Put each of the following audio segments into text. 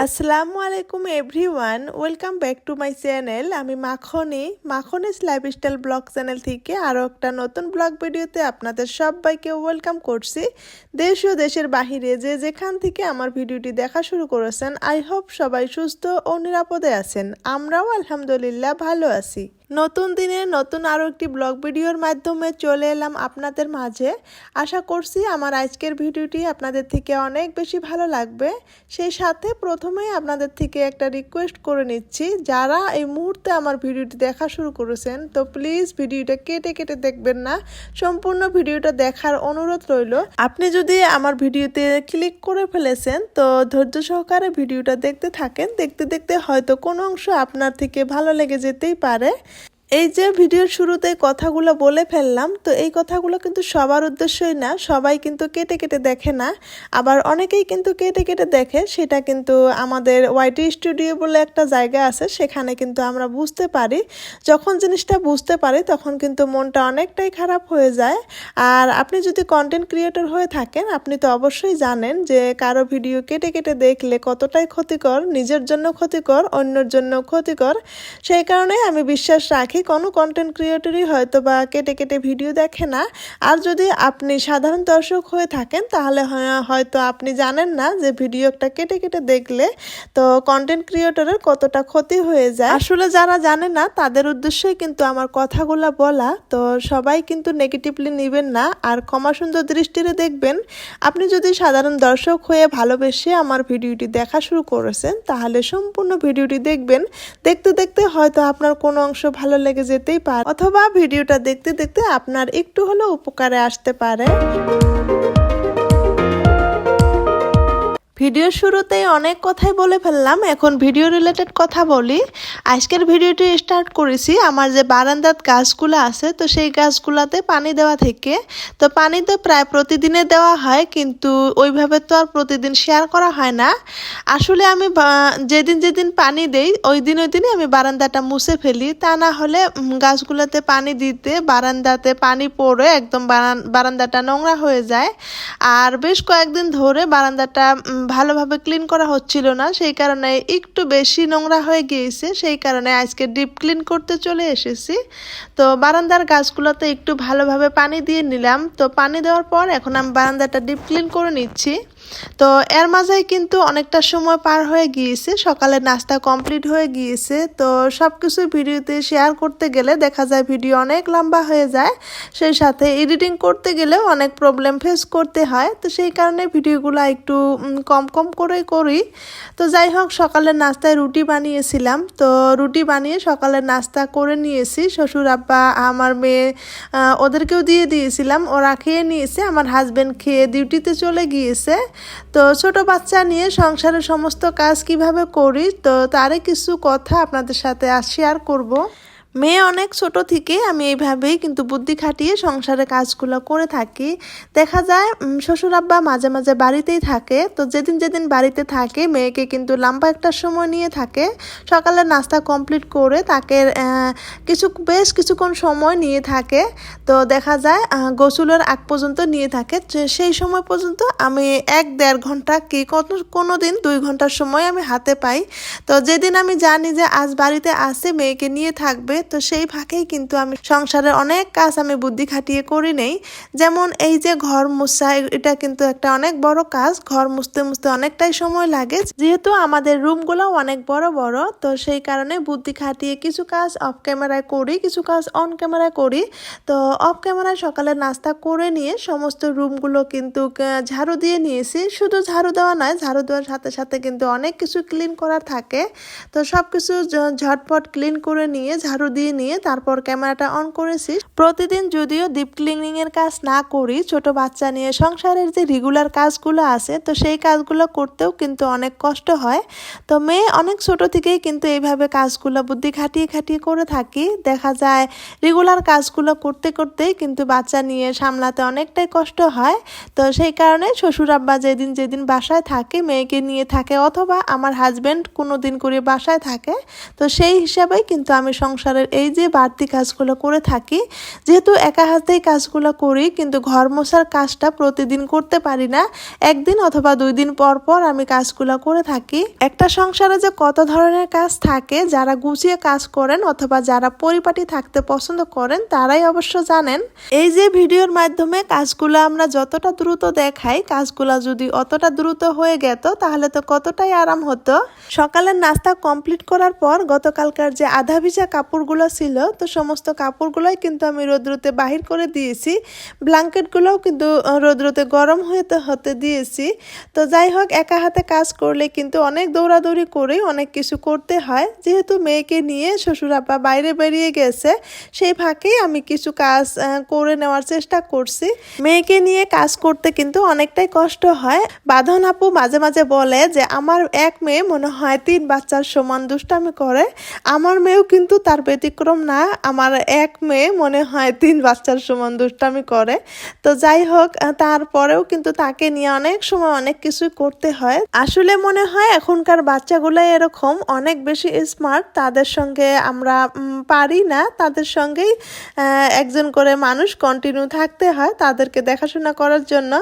আসসালামু আলাইকুম everyone, welcome back to my channel. আমি মাখনিস লাইফস্টাইল ব্লগ চ্যানেল থেকে আরও একটা নতুন ব্লগ ভিডিওতে আপনাদের সবাইকে ওয়েলকাম করছি। দেশ ও দেশের বাহিরে যে যেখান থেকে আমার ভিডিওটি দেখা শুরু করেছেন, আই হোপ সবাই সুস্থ ও নিরাপদে আছেন। আমরাও আলহামদুলিল্লাহ ভালো আছি। নতুন দিনে নতুন আরও একটি ব্লগ ভিডিওর মাধ্যমে চলে এলাম আপনাদের মাঝে। আশা করছি আমার আজকের ভিডিওটি আপনাদের থেকে অনেক বেশি ভালো লাগবে। সেই সাথে প্রথমেই আপনাদের থেকে একটা রিকোয়েস্ট করে নিচ্ছি, যারা এই মুহূর্তে আমার ভিডিওটি দেখা শুরু করেছেন, তো প্লিজ ভিডিওটা কেটে কেটে দেখবেন না, সম্পূর্ণ ভিডিওটা দেখার অনুরোধ রইল। আপনি যদি আমার ভিডিওতে ক্লিক করে ফেলেছেন, তো ধৈর্য সহকারে ভিডিওটা দেখতে থাকেন। দেখতে দেখতে হয়তো কোনো অংশ আপনার থেকে ভালো লেগে যেতেই পারে। এই যে ভিডিওর শুরুতে কথাগুলো বলে ফেললাম, তো এই কথাগুলো কিন্তু সবার উদ্দেশ্যই না, সবাই কিন্তু কেটে কেটে দেখে না, আবার অনেকেই কিন্তু কেটে কেটে দেখে। সেটা কিন্তু আমাদের ওয়াইটি স্টুডিও বলে একটা জায়গা আছে, সেখানে কিন্তু আমরা বুঝতে পারি। যখন জিনিসটা বুঝতে পারি তখন কিন্তু মনটা অনেকটাই খারাপ হয়ে যায়। আর আপনি যদি কন্টেন্ট ক্রিয়েটর হয়ে থাকেন, আপনি তো অবশ্যই জানেন যে কারো ভিডিও কেটে কেটে দেখলে কতটাই ক্ষতিকর, নিজের জন্য ক্ষতিকর, অন্যের জন্য ক্ষতিকর। সেই কারণে আমি বিশ্বাস রাখি কোনো কন্টেন্ট ক্রিয়েটরই হয়তো বা কেটে কেটে ভিডিও দেখে না। আর যদি আপনি সাধারণ দর্শক হয়ে থাকেন, তাহলে হয়তো আপনি জানেন না যে ভিডিও একটা কেটে কেটে দেখলে তো কন্টেন্ট ক্রিয়েটরের কতটা ক্ষতি হয়ে যায়। আসলে যারা জানে না তাদের উদ্দেশ্যেই কিন্তু আমার কথাগুলো বলা। তো সবাই কিন্তু নেগেটিভলি নেবেন না, আর ক্ষমা সুন্দর দৃষ্টিতে দেখবেন। আপনি যদি সাধারণ দর্শক হয়ে ভালোবেসে আমার ভিডিওটি দেখা শুরু করেছেন, তাহলে সম্পূর্ণ ভিডিওটি দেখবেন। দেখতে দেখতে হয়তো আপনার কোনো অংশ ভালো লেগে যেতেই পারে, অথবা ভিডিওটা দেখতে দেখতে আপনার একটু হলেও উপকারে আসতে পারে। ভিডিওর শুরুতেই অনেক কথাই বলে ফেললাম, এখন ভিডিও রিলেটেড কথা বলি। আজকের ভিডিওটি স্টার্ট করেছি আমার যে বারান্দার গাছগুলো আছে, তো সেই গাছগুলোতে পানি দেওয়া থেকে। তো পানি তো প্রায় প্রতিদিনে দেওয়া হয়, কিন্তু ওইভাবে তো আর প্রতিদিন শেয়ার করা হয় না। আসলে আমি যেদিন যেদিন পানি দেই ওই দিনই আমি বারান্দাটা মুছে ফেলি, তা না হলে গাছগুলোতে পানি দিতে বারান্দাতে পানি পড়ে একদম বারান্দাটা নোংরা হয়ে যায়। আর বেশ কয়েকদিন ধরে বারান্দাটা ভালোভাবে ক্লিন করা হচ্ছিল না, সেই কারণে একটু বেশি নোংরা হয়ে গিয়েছে। সেই কারণে আজকে ডিপ ক্লিন করতে চলে এসেছি। তো বারান্দার গাছগুলোতে একটু ভালোভাবে পানি দিয়ে নিলাম। তো পানি দেওয়ার পর এখন আমি বারান্দাটা ডিপ ক্লিন করে নিচ্ছি। তো এর মাঝে কিন্তু অনেকটা সময় পার হয়ে গিয়েছে, সকালের নাস্তা কমপ্লিট হয়ে গিয়েছে। তো সব কিছু ভিডিওতে শেয়ার করতে গেলে দেখা যায় ভিডিও অনেক লম্বা হয়ে যায়, সেই সাথে এডিটিং করতে গেলেও অনেক প্রবলেম ফেস করতে হয়। তো সেই কারণে ভিডিওগুলো একটু কম কম করেই করি। তো যাই হোক, সকালের নাস্তায় রুটি বানিয়েছিলাম। তো রুটি বানিয়ে সকালের নাস্তা করে নিয়েছি। শ্বশুর আব্বা আমার মেয়ে ওদেরকেও দিয়ে দিয়েছিলাম, ওরা খেয়ে নিয়েছে। আমার হাজব্যান্ড খেয়ে ডিউটিতে চলে গিয়েছে। তো ছোট বাচ্চা নিয়ে সংসারের সমস্ত কাজ কিভাবে করি, তো তারই কিছু কথা আপনাদের সাথে শেয়ার করব। মেয়ে অনেক ছোট থেকে আমি এইভাবেই কিন্তু বুদ্ধি খাটিয়ে সংসারে কাজগুলো করে থাকি। দেখা যায় শ্বশুর আব্বা মাঝে মাঝে বাড়িতেই থাকে। তো যেদিন যেদিন বাড়িতে থাকে, মেয়েকে কিন্তু লম্বা একটা সময় নিয়ে থাকে। সকালে নাস্তা কমপ্লিট করে তাকে বেশ কিছুক্ষণ সময় নিয়ে থাকে। তো দেখা যায় গোসলের আগ পর্যন্ত নিয়ে থাকে। সেই সময় পর্যন্ত আমি 1-1.5 ঘন্টা কি কোনো দিন 2 ঘন্টার সময় আমি হাতে পাই। তো যেদিন আমি জানি যে আজ বাড়িতে আসে, মেয়েকে নিয়ে থাকবে, তো সেই ফাঁকেই কিন্তু আমি সংসারের অনেক কাজ আমি বুদ্ধি খাটিয়ে করি নেই। যেমন এই যে ঘর মোছা, এটা কিন্তু একটা অনেক বড় কাজ। ঘর মুছতে মুছতে অনেকটাই সময় লাগে, যেহেতু আমাদের রুমগুলো অনেক বড় বড়। তো সেই কারণে বুদ্ধি খাটিয়ে কিছু কাজ অফ ক্যামেরায় করি, কিছু কাজ অন ক্যামেরায় করি। তো অফ ক্যামেরায় সকালে নাস্তা করে নিয়ে সমস্ত রুমগুলো কিন্তু ঝাড়ু দিয়ে নিয়েছি। শুধু ঝাড়ু দেওয়া নয়, ঝাড়ু দেওয়ার সাথে সাথে কিন্তু অনেক কিছু ক্লিন করার থাকে। তো সব কিছু ঝটপট ক্লিন করে নিয়ে ঝাড়ু দিয়ে নিয়ে তারপর ক্যামেরাটা অন করেছি। প্রতিদিন যদিও ডিপ ক্লিনিং এর কাজ না করি, ছোট বাচ্চা নিয়ে সংসারের যে রেগুলার কাজগুলো আছে, তো সেই কাজগুলো করতেও কিন্তু অনেক কষ্ট হয়। তো মেয়ে অনেক ছোট থেকেই কিন্তু এইভাবে কাজগুলো বুদ্ধি খাটিয়ে খাটিয়ে করে থাকি। দেখা যায় রেগুলার কাজগুলো করতে করতেই কিন্তু বাচ্চা নিয়ে সামলাতে অনেকটাই কষ্ট হয়। তো সেই কারণে শ্বশুর আব্বা যেদিন যেদিন বাসায় থাকে, মেয়েকে নিয়ে থাকে, অথবা আমার হাজব্যান্ড কোনো দিন করে বাসায় থাকে। তো সেই হিসাবেই কিন্তু আমি সংসারে সংসারের এই যে বাড়তি কাজগুলো করে থাকি। যেহেতু একা হাতেই কাজগুলো করি, কিন্তু ঘর মোছার কাজটা প্রতিদিন করতে পারি না, একদিন অথবা 2 দিন পর পর আমি কাজগুলো করে থাকি। একটা সংসারে যে কত ধরনের কাজ থাকে, যারা গুছিয়ে কাজ করেন অথবা যারা পরিপাটি থাকতে পছন্দ করেন তারাই অবশ্য জানেন। এই যে ভিডিওর মাধ্যমে কাজগুলো আমরা যতটা দ্রুত দেখাই, কাজগুলো যদি অতটা দ্রুত হয়ে যেত তাহলে তো কতটাই আরাম হতো। সকালের নাস্তা কমপ্লিট করার পর গতকালকার যে আধা ভিজা কাপড়গুলো ছিল, তো সমস্ত কাপড়গুলোই কিন্তু আমি রোদ্রুতে বাহির করে দিয়েছি। ব্ল্যাঙ্কেটগুলোও কিন্তু রোদ্রুতে গরম হতে দিয়েছি। তো যাই হোক, একা হাতে কাজ করলে কিন্তু অনেক দৌড়াদৌড়ি করে অনেক কিছু করতে হয়। যেহেতু মেয়েকে নিয়ে শ্বশুর আব্বা বাইরে বেরিয়ে গেছে, সেই ফাঁকেই আমি কিছু কাজ করে নেওয়ার চেষ্টা করছি। মেয়েকে নিয়ে কাজ করতে কিন্তু অনেকটাই কষ্ট হয়। বাঁধন আপু মাঝে মাঝে বলে যে আমার এক মেয়ে মনে হয় 3 বাচ্চার সমান দুষ্টামি করে। আমার মেয়েও কিন্তু তার ব্যতিক্রম না, আমার এক মেয়ে মনে হয় 3 বাচ্চার সমান দুষ্টামি করে। তো যাই হোক, তারপরেও কিন্তু তাকে নিয়ে অনেক সময় অনেক কিছু করতে হয়। আসলে মনে হয় এখনকার বাচ্চাগুলো এরকম অনেক বেশি স্মার্ট, তাদের সঙ্গে আমরা পারি না, তাদের সঙ্গেই একজন করে মানুষ কন্টিনিউ থাকতে হয় তাদেরকে দেখাশোনা করার জন্য।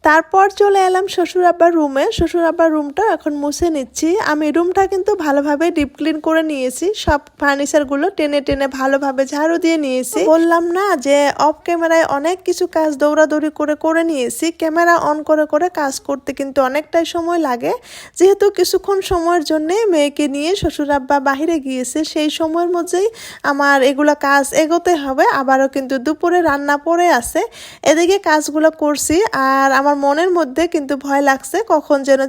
তারপর চলে এলাম শ্বশুর আব্বার রুমে। শ্বশুর আব্বার রুমটা এখন মুছে নিচ্ছি। আমি রুমটা কিন্তু ভালোভাবে ডিপ ক্লিন করে নিয়েছি, সব ফার্নিচারগুলো টেনে টেনে ভালোভাবে ঝাড়ু দিয়ে নিয়েছি। বললাম না যে অফ ক্যামেরায় অনেক কিছু কাজ দৌড়াদৌড়ি করে নিয়েছি। ক্যামেরা অন করে কাজ করতে কিন্তু অনেকটাই সময় লাগে। যেহেতু কিছুক্ষণ সময়ের জন্য মেয়েকে নিয়ে শ্বশুর আব্বা বাহিরে গিয়েছে, সেই সময়ের মধ্যেই আমার এগুলো কাজ এগোতে হবে। আবারও কিন্তু দুপুরে রান্না পড়ে আছে, এদিকে কাজগুলো করছি। আর আমার মনের মধ্যে কিন্তু ভয় লাগছে কখন যেন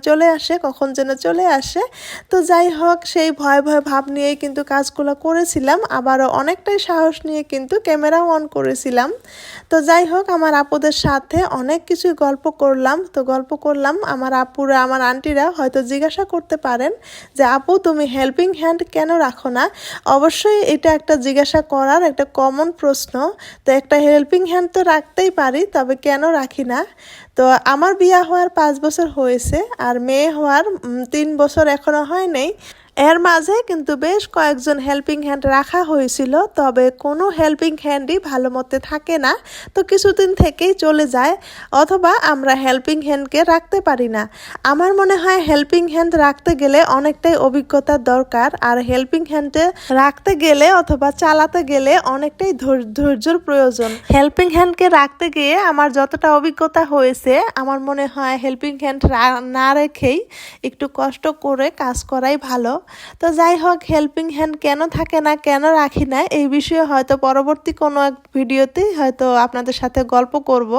চলে আসে। তো যাই হোক, সেই ভয় ভাব নিয়েই কিন্তু কাজগুলো করেছিলাম। আবারও অনেকটাই সাহস নিয়ে কিন্তু ক্যামেরাও অন করেছিলাম। তো যাই হোক, আমার আপুদের সাথে অনেক কিছু গল্প করলাম। আমার আপুরা, আমার আন্টিরা হয়তো জিজ্ঞাসা করতে পারেন যে আপু তুমি হেল্পিং হ্যান্ড কেন রাখো না। অবশ্যই এটা একটা জিজ্ঞাসা করার একটা কমন প্রশ্ন। তো একটা হেল্পিং হ্যান্ড তো রাখতেই পারি, তবে কেন রাখি না। তো আমার বিয়ে হওয়ার 5 বছর হয়েছে, আর মেয়ে হওয়ার 3 বছর এখনো হয় নাই। এর মাঝে কিন্তু বেশ কয়েকজন হেল্পিং হ্যান্ড রাখা হয়েছিল, তবে কোনো হেল্পিং হ্যান্ডই ভালো মতে থাকে না। তো কিছুদিন থেকেই চলে যায়, অথবা আমরা হেল্পিং হ্যান্ডকে রাখতে পারি না। আমার মনে হয় হেল্পিং হ্যান্ড রাখতে গেলে অনেকটাই অভিজ্ঞতার দরকার, আর হেল্পিং হ্যান্ডে রাখতে গেলে অথবা চালাতে গেলে অনেকটাই ধৈর্যের প্রয়োজন। হেল্পিং হ্যান্ডকে রাখতে গিয়ে আমার যতটা অভিজ্ঞতা হয়েছে, আমার মনে হয় হেল্পিং হ্যান্ড না রেখেই একটু কষ্ট করে কাজ করাই ভালো। তো যাই হোক, হেল্পিং হ্যান্ড কেন থাকে না, কেন রাখি না, এই বিষয়ে হয়তো পরবর্তী কোনো এক ভিডিওতে হয়তো আপনাদের সাথে গল্প করব।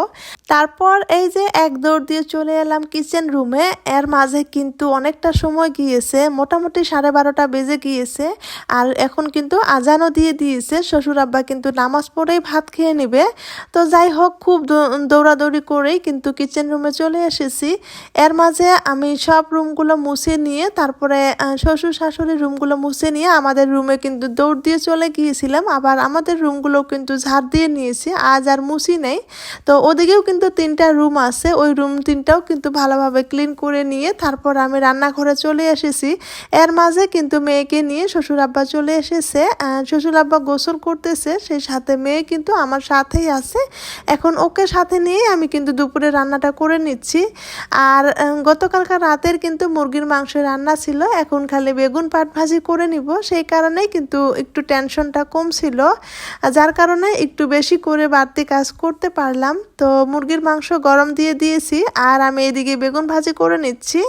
তারপর এই যে এক দৌড় দিয়ে চলে এলাম কিচেন রুমে। এর মাঝে কিন্তু অনেকটা সময় গিয়েছে, মোটামুটি 12:30 বেজে গিয়েছে। আর এখন কিন্তু আজানও দিয়ে দিয়েছে। শ্বশুর আব্বা কিন্তু নামাজ পড়েই ভাত খেয়ে নেবে। তো যাই হোক, খুব দৌড়াদৌড়ি করেই কিন্তু কিচেন রুমে চলে এসেছি। এর মাঝে আমি সব রুমগুলো মুছে নিয়ে, তারপরে শ্বশুর শাশুড়ির রুমগুলো মুছে নিয়ে আমাদের রুমে কিন্তু দৌড় দিয়ে চলে গিয়েছিলাম। আবার আমাদের রুমগুলো কিন্তু ঝাড় দিয়ে নিয়েছি, আজ আর মুছি নেই। তো ওদিকেও কিন্তু 3টা রুম আছে, ওই রুম 3টাও কিন্তু ভালোভাবে ক্লিন করে নিয়ে তারপর আমি রান্নাঘরে চলে এসেছি। এর মাঝে কিন্তু মেয়েকে নিয়ে শ্বশুর আব্বা চলে এসেছে। শ্বশুর আব্বা গোসল করতেছে, সেই সাথে মেয়ে কিন্তু আমার সাথেই আছে। এখন ওকে সাথে নিয়ে আমি কিন্তু দুপুরে রান্নাটা করে নিচ্ছি। আর গতকালকার রাতের কিন্তু মুরগির মাংস রান্না ছিল, এখন খালি বেগুন পাট ভাজি করে নিব। সেই কারণেই কিন্তু একটু টেনশনটা কম ছিল, যার কারণে একটু বেশি করে বাড়তি কাজ করতে পারলাম। তো মুরগির মাংস গরম দিয়ে দিয়েছি, আর আমি এদিকে বেগুন ভাজি করে নিচ্ছি।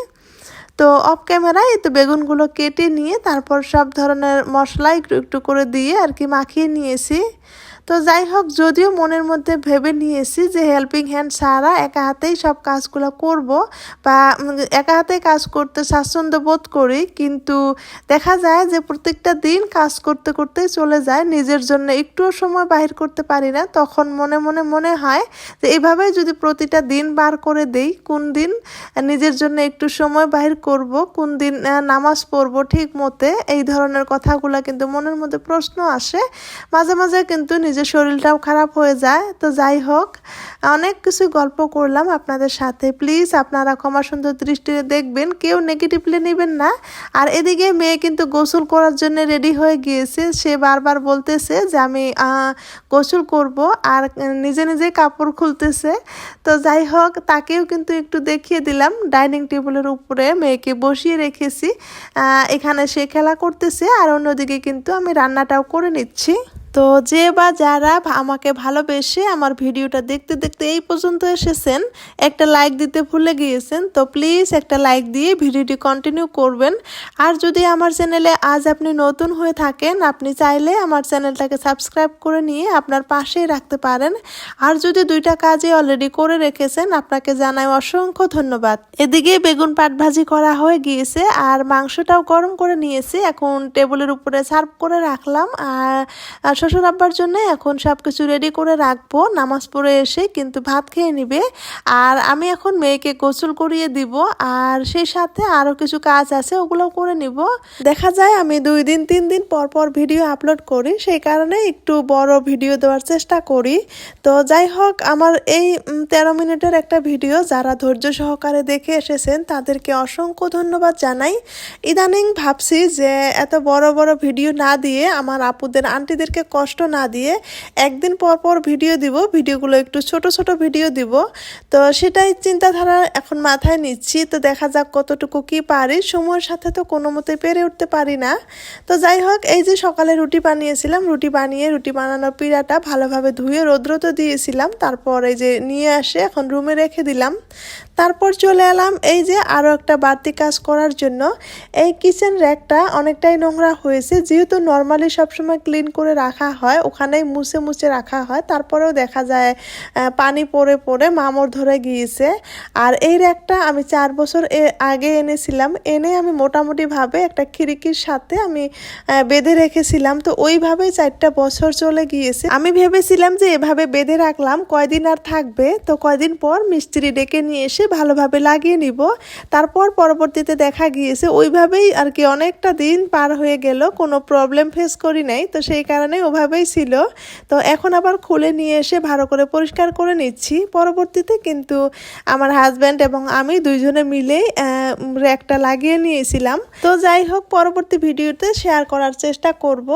তো অফ ক্যামেরায় তো বেগুনগুলো কেটে নিয়ে তারপর সব ধরনের মশলা একটু করে দিয়ে আর কি মাখিয়ে নিয়েছি। তো যাই হোক, যদিও মনের মধ্যে ভেবে নিয়েছি যে হেল্পিং হ্যান্ড ছাড়া একা হাতেই সব কাজগুলো করব, বা একা হাতে কাজ করতে স্বাচ্ছন্দ্য বোধ করি, কিন্তু দেখা যায় যে প্রত্যেকটা দিন কাজ করতে করতেই চলে যায়, নিজের জন্য একটুও সময় বাহির করতে পারি না। তখন মনে হয় যে এভাবে যদি প্রতিটা দিন বার করে দেই, কোন দিন নিজের জন্য একটু সময় বাহির করব, কোন দিন নামাজ পড়ব ঠিক মতে, এই ধরনের কথাগুলো কিন্তু মনের মধ্যে প্রশ্ন আসে। মাঝে মাঝে কিন্তু নিজের যে শরীরটাও খারাপ হয়ে যায়। তো যাই হোক, অনেক কিছু গল্প করলাম আপনাদের সাথে। প্লিজ আপনারা ক্ষমা সুন্দর দৃষ্টিতে দেখবেন, কেউ নেগেটিভলি নেবেন না। আর এদিকে মেয়ে কিন্তু গোসল করার জন্য রেডি হয়ে গিয়েছে। সে বারবার বলতেছে যে আমি গোসল করব, আর নিজে নিজে কাপড় খুলতেছে। তো যাই হোক, তাকেও কিন্তু একটু দেখিয়ে দিলাম। ডাইনিং টেবিলের উপরে মেয়েকে বসিয়ে রেখেছি, এখানে সে খেলা করতেছে, আর অন্যদিকে কিন্তু আমি রান্নাটাও করে নিচ্ছি। তো যে বা যারা আমাকে ভালোবেসে আমার ভিডিওটা দেখতে দেখতে এই পর্যন্ত এসেছেন, একটা লাইক দিতে ভুলে গিয়েছেন, তো প্লিজ একটা লাইক দিয়ে ভিডিওটি কন্টিনিউ করবেন। আর যদি আমার চ্যানেলে আজ আপনি নতুন হয়ে থাকেন, আপনি চাইলে আমার চ্যানেলটাকে সাবস্ক্রাইব করে নিয়ে আপনার পাশেই রাখতে পারেন। আর যদি দুইটা কাজই অলরেডি করে রেখেছেন, আপনাকে জানাই অসংখ্য ধন্যবাদ। এদিকে বেগুন পাট ভাজি করা হয়ে গিয়েছে, আর মাংসটাও গরম করে নিয়েছি। এখন টেবিলের উপরে সার্ভ করে রাখলাম। আর শ্বশুর আব্বার জন্য এখন সব কিছু রেডি করে রাখবো। নামাজ পড়ে এসে কিন্তু ভাত খেয়ে নিবে, আর আমি এখন মেয়েকে গোসল করিয়ে দিব। আর সেই সাথে আরও কিছু কাজ আছে, ওগুলো করে নিব। দেখা যায় আমি 2 দিন 3 দিন পর পর ভিডিও আপলোড করি, সেই কারণে একটু বড় ভিডিও দেওয়ার চেষ্টা করি। তো যাই হোক, আমার এই 13 মিনিটের একটা ভিডিও যারা ধৈর্য সহকারে দেখে এসেছেন তাদেরকে অসংখ্য ধন্যবাদ জানাই। ইদানিং ভাবছি যে এত বড় বড় ভিডিও না দিয়ে, আমার আপুদের আন্টিদেরকে কষ্ট না দিয়ে একদিন পর পর ভিডিও দিব, ভিডিওগুলো একটু ছোট ছোট ভিডিও দিব। তো সেটাই চিন্তাধারা এখন মাথায় নিচ্ছি। তো দেখা যাক কতটুকু কি পারি, সময়ের সাথে তো কোনো মতে পেরে উঠতে পারি না। তো যাই হোক, এই যে সকালে রুটি বানিয়েছিলাম, রুটি বানানোর পিড়াটা ভালোভাবে ধুয়ে রৌদ্রতে দিয়েছিলাম। তারপর এই যে নিয়ে আসে এখন রুমে রেখে দিলাম। তারপর চলে এলাম এই যে আরও একটা বাড়তি কাজ করার জন্য। এই কিচেন র্যাকটা অনেকটাই নোংরা হয়েছে, যেহেতু নর্মালি সবসময় ক্লিন করে রাখা হয়, ওখানেই মুছে মুছে রাখা হয়, তারপরেও দেখা যায় পানি পড়ে পড়ে মামড় ধরে গিয়েছে। আর এই র্যাকটা আমি 4 বছর আগে এনেছিলাম, এনে আমি মোটামুটিভাবে একটা খিড়কির সাথে আমি বেঁধে রেখেছিলাম। তো ওইভাবেই 4টা বছর চলে গিয়েছে। আমি ভেবেছিলাম যে এভাবে বেঁধে রাখলাম কয়দিন আর থাকবে, তো কয়দিন পর মিস্ত্রি ডেকে নিয়ে এসে ভালোভাবে লাগিয়ে নিব। তারপর পরবর্তীতে দেখা গিয়েছে ওইভাবেই আর কি অনেকটা দিন পার হয়ে গেল, কোনো প্রবলেম ফেস করি নাই। তো সেই কারণে ওভাবেই ছিল। তো এখন আবার খুলে নিয়ে এসে ভালো করে পরিষ্কার করে নিচ্ছি। পরবর্তীতে কিন্তু আমার হাজব্যান্ড এবং আমি দুইজনে মিলেই র্যাকটা লাগিয়ে নিয়েছিলাম। তো যাই হোক, পরবর্তী ভিডিওতে শেয়ার করার চেষ্টা করব।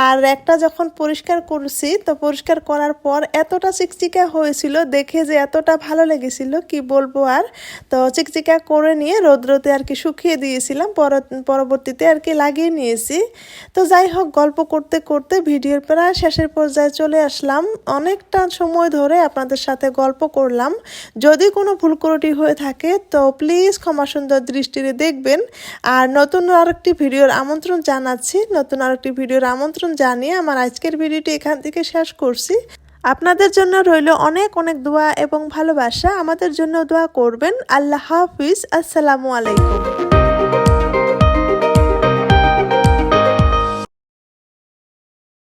আর র্যাকটা যখন পরিষ্কার করছি, তো পরিষ্কার করার পর এতটা চিকচিকা হয়েছিল, দেখে যে এতটা ভালো লেগেছিল কি বলবো আর। তো চিকচিকা করে নিয়ে রৌদ্রতে আর কি শুকিয়ে দিয়েছিলাম, পরবর্তীতে আর কি লাগিয়ে নিয়েছি। তো যাই হোক, গল্প করতে করতে ভিডিওর প্রায় শেষের পর্যায়ে চলে আসলাম। অনেকটা সময় ধরে আপনাদের সাথে গল্প করলাম। যদি কোনো ভুল ত্রুটি হয়ে থাকে তো প্লিজ ক্ষমা সুন্দর দৃষ্টিতে দেখবেন। আর নতুন আরেকটি ভিডিওর আমন্ত্রণ জানাচ্ছি। নতুন আরেকটি ভিডিওর আমন্ত্রণ জানিয়ে আমার আজকের ভিডিওটি এখান থেকে শেষ করছি। আপনাদের জন্য রইল অনেক অনেক দোয়া এবং ভালোবাসা। আমাদের জন্য দোয়া করবেন। আল্লাহ হাফিজ। আসসালামু আলাইকুম।